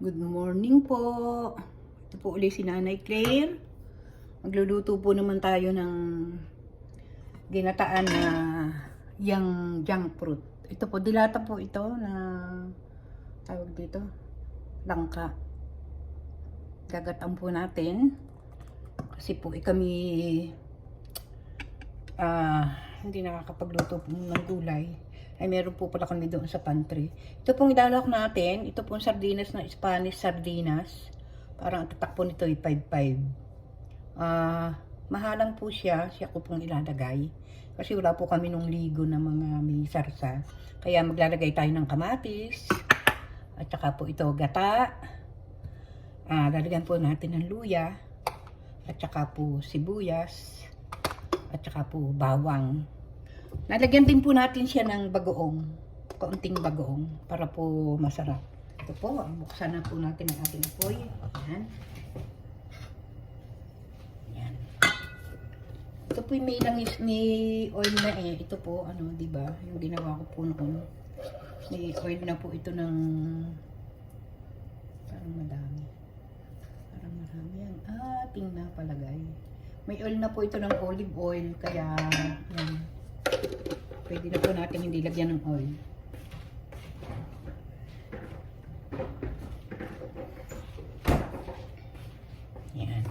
Good morning po. Ito po ulit si Nanay Claire. Magluluto po naman tayo ng ginataan na yang junk fruit. Ito po, dilata po ito na tawag dito, langka. Gagataan po natin. Kasi po kami hindi nakakapagluto po ng gulay. Ay meron po pala kami doon sa pantry. Ito pong ilalak natin. Ito pong sardinas na Spanish sardinas. Parang ang tatak po nito ay 5.5. Mahalang po siya. Siya ko pong ilalagay. Kasi wala po kami nung ligo na mga may sarsa. Kaya maglalagay tayo ng kamatis. At saka po ito gata. Lalagyan po natin ng luya. At saka po sibuyas. At saka po bawang. Nalagyan din po natin siya ng bagoong. Kaunting bagoong. Para po masarap. Ito po. Buksan na po natin ang ating apoy. Ayan. Ayan. Ito po may langis ni oil na Ito po, diba? Yung ginawa ko po noon. May oil na po ito ng parang madami. Parang marami yan. Ating napalagay. May oil na po ito ng olive oil. Kaya, yan. Pwede na po natin hindi lagyan ng oil. Yan.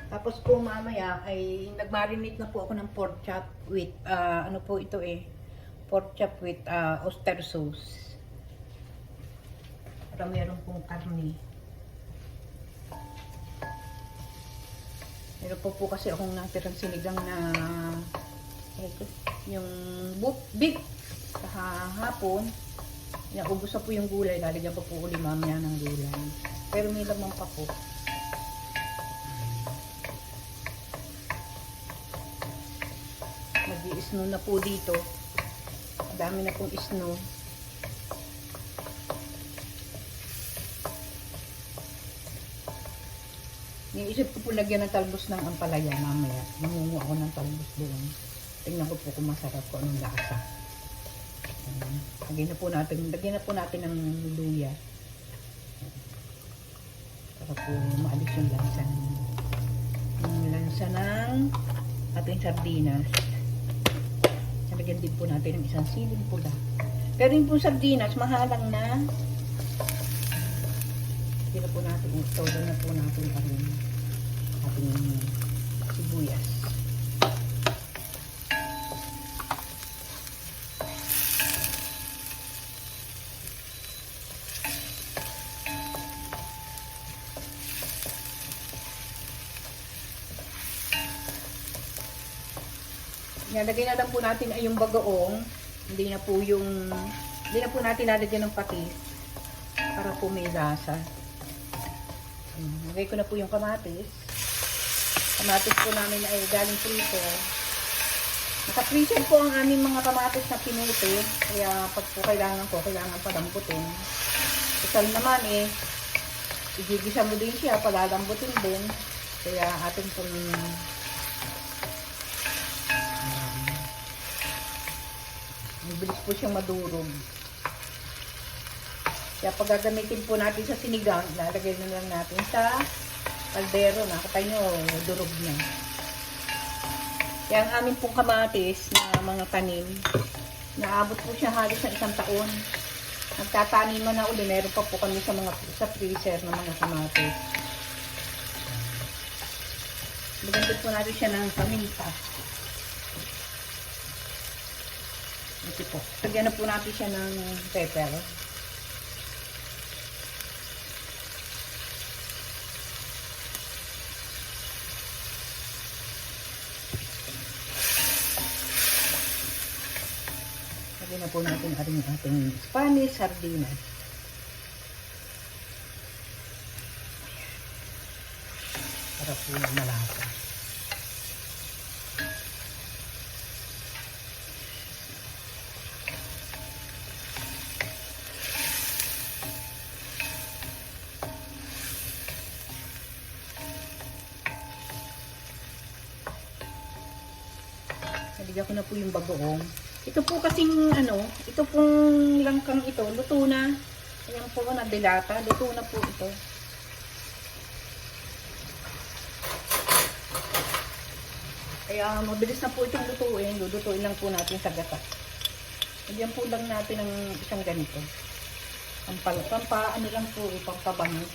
Tapos po mamaya ay nagmarinate na po ako ng pork chop with, ano po ito pork chop with oyster sauce. Para meron pong karne. Meron po kasi akong natirang sinigang na yung beef sa hapon. Naubos na po yung gulay. Lalagyan ko po uli mamaya ng gulay. Pero may lamang pa po. Mag-i-snow na po dito. Dami na pong snow. Niisip ko po lagyan ng talbos ng ampalaya mamaya. Mangungo ako ng talbos doon. Tingnan ko po kung masarap ko anong lasa. Lagyan na po natin ng luya. Para po maalis yung lansa ng ating sardinas. Lagyan din po natin ng isang siling pula. Pero yung po sardinas, mahalang na. Hindi na po natin, todo na po natin ating sibuyas. Nalagay na lang po natin ay yung bagoong. Hindi na po natin lalagyan ng patis para po may lasa. Lagay ko na po yung kamatis. Kamatis po namin ay galing freezer. Naka-freezer po ang aming mga kamatis na pinuti. Kaya pag po kailangan palambutin. Total naman igigisa mo din siya, palalambutin din. Kaya atin pong mabilis po siyang madurog. Kaya pag gagamitin po natin sa sinigang, lalagay na lang natin sa kaldero. Nakatay nyo, durog na. Kaya ang amin pong kamatis na mga tanim, naabot po siya halos na 1 taon. Nagtataniman na uli, meron pa po kami sa freezer na mga kamatis. Lagyan po natin siya ng paminta. Ito po. Lagyan na po natin siya ng pepper. Lagyan na po natin ating Spanish sardinas. Para po malasa. Nalagyan ko na po yung bagoong. Ito po kasing ano, ito pong langkang ito, luto na. Ayan po, nadilata. Luto na po ito. Kaya mabilis na po itong lutuin. Lutuin lang po natin sa gata. Lagyan po lang natin ng isang ganito. Ano lang po, pampabango.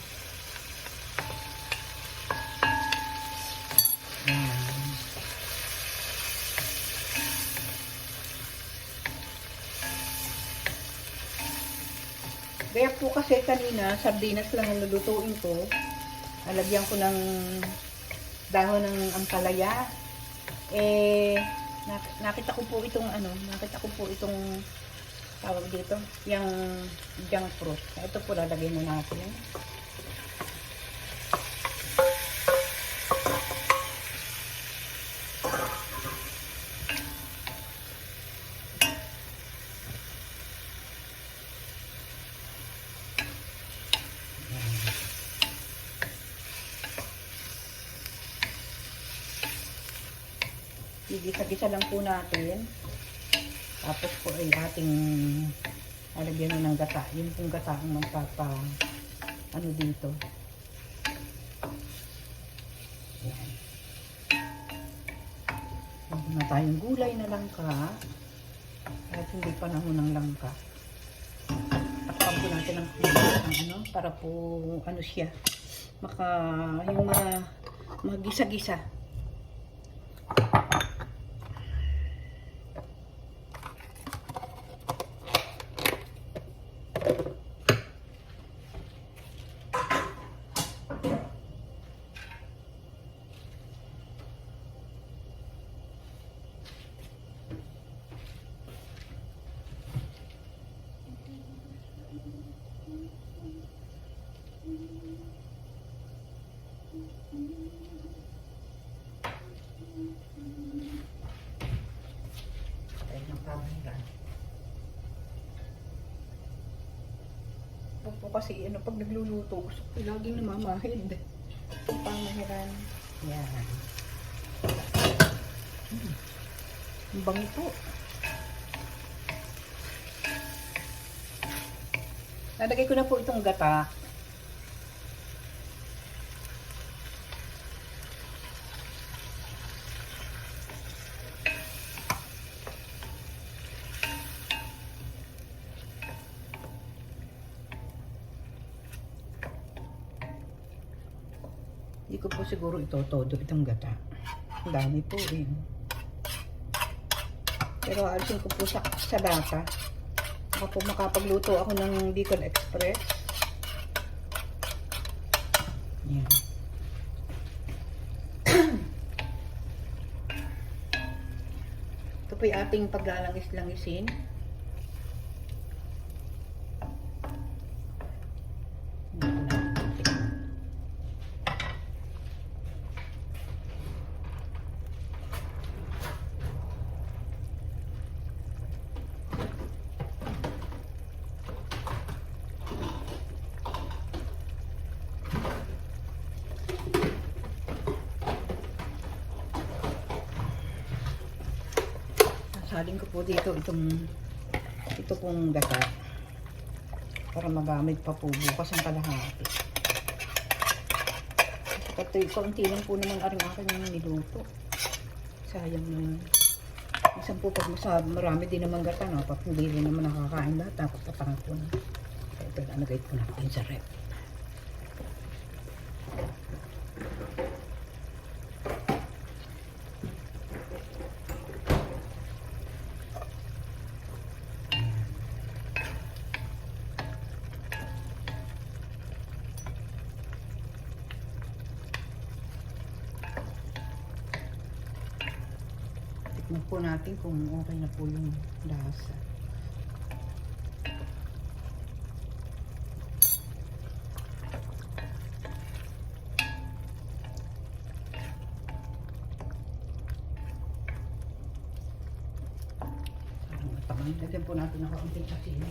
Kaya po kasi kanina, sardinas lang ang lulutuin ko. Alagyan ko ng dahon ng ampalaya. Nakita ko po itong tawag dito, yung junk fruit. Ito po lalagay na natin. Gisa-gisa lang po natin. Tapos po ay ating lalagyan na ng gata. Yun pong gata ang ano dito. Ayan. Meron na tayong gulay na langka. Kahit hindi panahon ng langka. Takpan po natin ang ano, para po ano siya. Yung magisa-gisa. Po kasi ano, pag nagluluto, gusto ko laging namamahid. Pamahiran. Yan. Ang bango po. Nalagay ko na po itong gata. Hindi ko po siguro ito todo itong gata. Ang dami po eh. Pero alisin ko po sa lata. Baka po makapagluto ako ng Bicol Express. Yan. Ito po yung ating paglalangis-langisin. Saling ko po dito ito pong gata para magamit pa po bukas ang kalahati. Ito kaunti lang po naman aring akin yung niluto. Sayang naman. Minsan po pag marami din naman gata, no? Pag hindi rin naman nakakain lahat, tapos tatapon. Ito nalagay ko natin sa rep. Tignan po natin kung okay na po yung lasa. Lagyan po natin ng kaunting asin.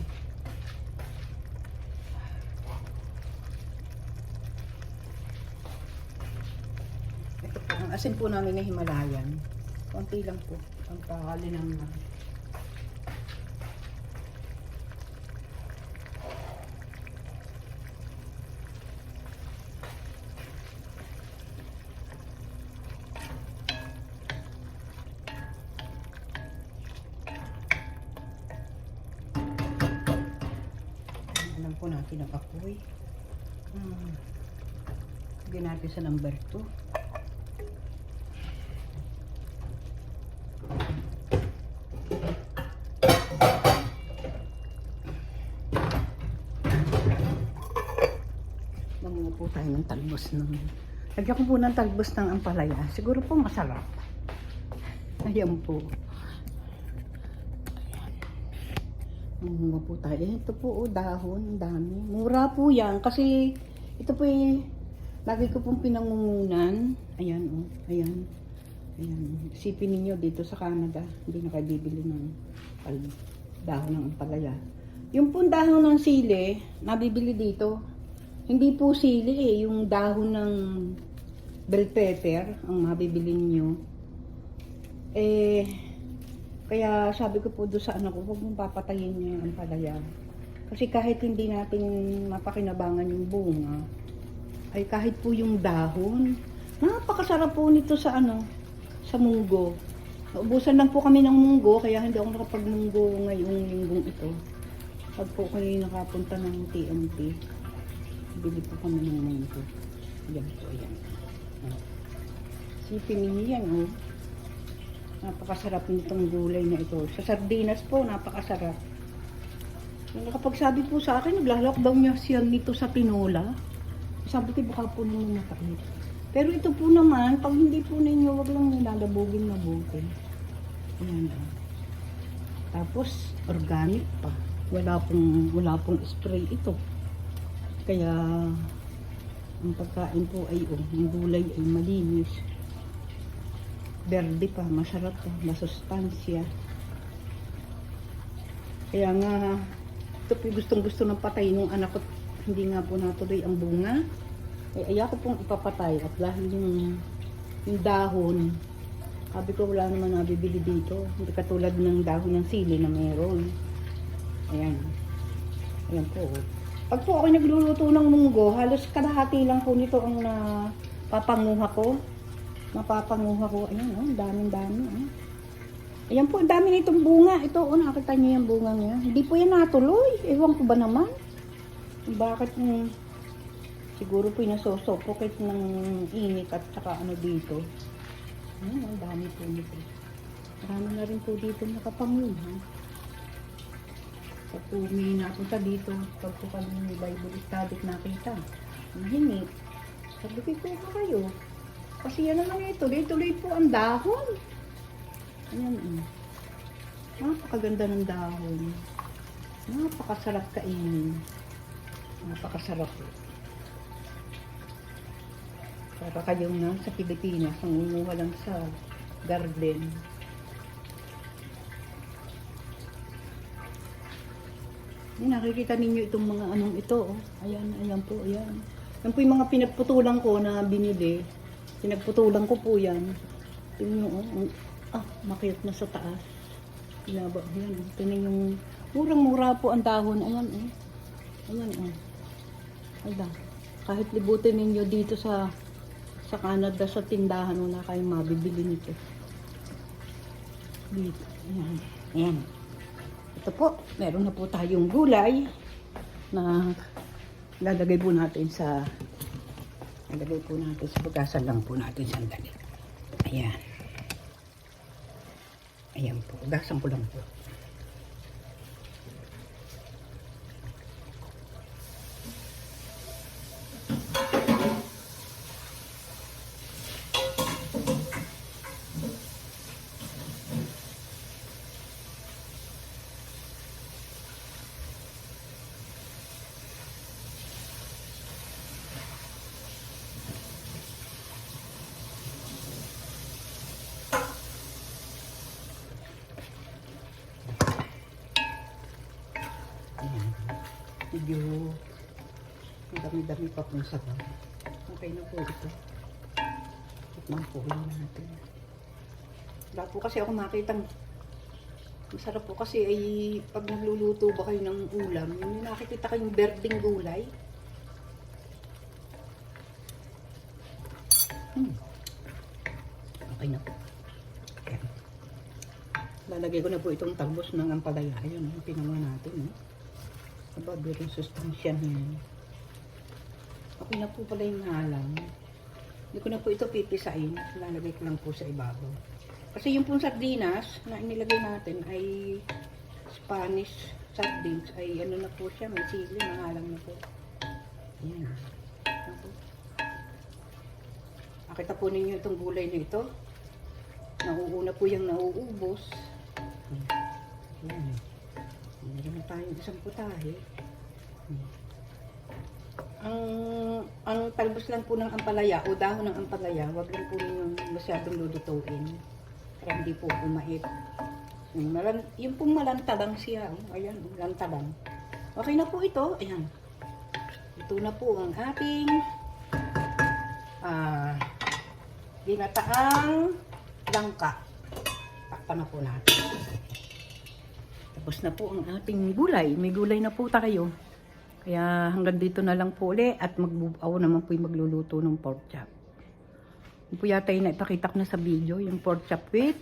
Ito po, ang asin po namin na Himalayan. Konti lang po. Ang pakali ng Lagyan po natin ng apoy. Lagyan natin sa number 2. Lagyan po tayo ng talbos ng... Lagyan ko po ng talbos ng ampalaya. Siguro po masarap. Ayan po. Mga po tayo. Ito po, dahon, dami. Mura po yan kasi ito po lagi ko pong pinangungunan. Ayan, ayan. Ayan. Isipin ninyo dito sa Canada, hindi na kayo bibili ng dahon ng ampalaya. Yung pong dahon ng sili, nabibili dito. Hindi po sili yung dahon ng bell pepper ang mabibili niyo. Kaya sabi ko po doon sa anak ko, huwag mong papatayin niya yung ampalaya. Kasi kahit hindi natin mapakinabangan yung bunga, ay kahit po yung dahon, napakasarap po nito sa sa munggo. Naubusan lang po kami ng munggo, kaya hindi ako nakapag-munggo ngayong linggong ito. Pag po kayo nakapunta ng TNT, bili po kami ng munggo. Ayan po, ayan. Sipin niyo yan, Napakasarap nitong gulay na ito. Sa sardinas po, napakasarap. Nakapagsabi po sa akin, naglalakdaw niya siya nito sa tinola. Sabi ko, baka po naman mapait. Pero ito po naman, pag hindi po ninyo, wag lang nilalabugin mabuti. Ayan. Tapos, organic pa. Wala pong spray ito. Kaya, ang pagkain po ay, ang gulay ay malinis. Berde pa, masarap pa, masustansya. Kaya nga, ito po gustong-gusto ng patay nung anak ko, hindi nga po natuloy ang bunga. Ayaw ko pong ipapatay at dahil yung dahon, sabi ko wala naman nabibili dito. Hindi katulad ng dahon ng sili na meron. Ayan. Ayan po. Pag po ako nagluluto ng munggo, halos kalahati lang po nito ang napapanguha ko. Mapapanguha ko. Ayan, daming-dami. Ayan po, dami nitong bunga. Ito, nakita niyo yung bunga niya. Hindi po yan natuloy. Ewan ko ba naman? Bakit siguro po nasosopokit ng init at saka dito. Ayan, ang dami po nito. Marami na rin po dito nakapanguha. Pag po may napunta dito, pag po kami may Bible study nakita, mahingi. Sabi ko po kayo. Kasi yan naman ito, tuloy po ang dahon. Ayan, napakaganda ng dahon. Napakasarap kainin. Napakasarap po. Para kayong nasa Pilipinas, ang umuha lang sa garden. Yan, nakikita ninyo itong mga ito. Ayan, ayan po, ayan. Yan po yung mga pinagputulan ko na binili. Pinagputulan ko po yan. Tingnan nyo, makiyot na sa taas. Ilaba, yan. Tingnan yung murang-mura po ang dahon. Ayan, Ayan, Ayan. Kahit libutin ninyo dito sa Canada, sa tindahan, wala kayong mabibili nito. Dito, ayan. Ayan. Ito po, meron na po tayong gulay na lalagay po natin sa bugasan lang po natin sandali. Ayan. Ayan po, bugasan ko lang po. Medyo dami-dami pa pong sabaw. Okay na po ito. Tikman po natin. Wala po kasi ako makitang masarap po kasi ay pag nagluluto ba kayo ng ulam, yung nakikita kayong berdeng gulay. Okay na po. Ayan. Lalagay ko na po itong talbos ng ampalaya. Ayun, pinawa natin. Aba, pero sustansya niya. Okay na po pala yung halang. Hindi ko na po ito pipisain. Lalagay ko lang po sa ibabaw. Kasi yung pong sardinas na inilagay natin ay Spanish sardines. Ay ano na po siya, may sili, mahalang na po. Ayan. Ayan po. Nakita po ninyo itong gulay na ito. Nauuna po yung nauubos. Ayan. Meron na tayong isang putahe. Ang talbos lang po ng ampalaya o dahon ng ampalaya, wag lang po yung masyadong lulutuin para hindi po kumait. Yung pong malantalang siya, ayan, lantalang. Okay na po ito, ayan. Ito na po ang ating ginataang langka. Takpan na po natin. Tapos na po ang ating gulay. May gulay na po tayo. Kaya hanggang dito na lang po ulit at ako naman po yung magluluto ng pork chop. Yung po yata yung naipakita ko na sa video, yung pork chop with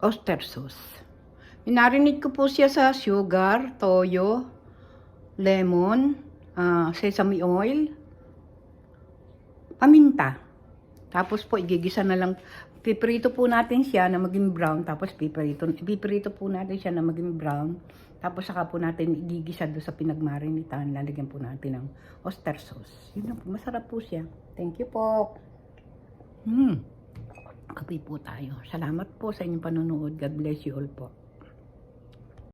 oyster sauce. Minarinate ko po siya sa sugar, toyo, lemon, sesame oil, paminta. Tapos po igigisa na lang. Piprito po natin siya na maging brown. Tapos piprito po natin siya na maging brown. Tapos saka po natin igigisa doon sa pinagmarinitan. Lalagyan po natin ng oyster sauce. Yun lang po. Masarap po siya. Thank you po. Kape po tayo. Salamat po sa inyong panonood. God bless you all po.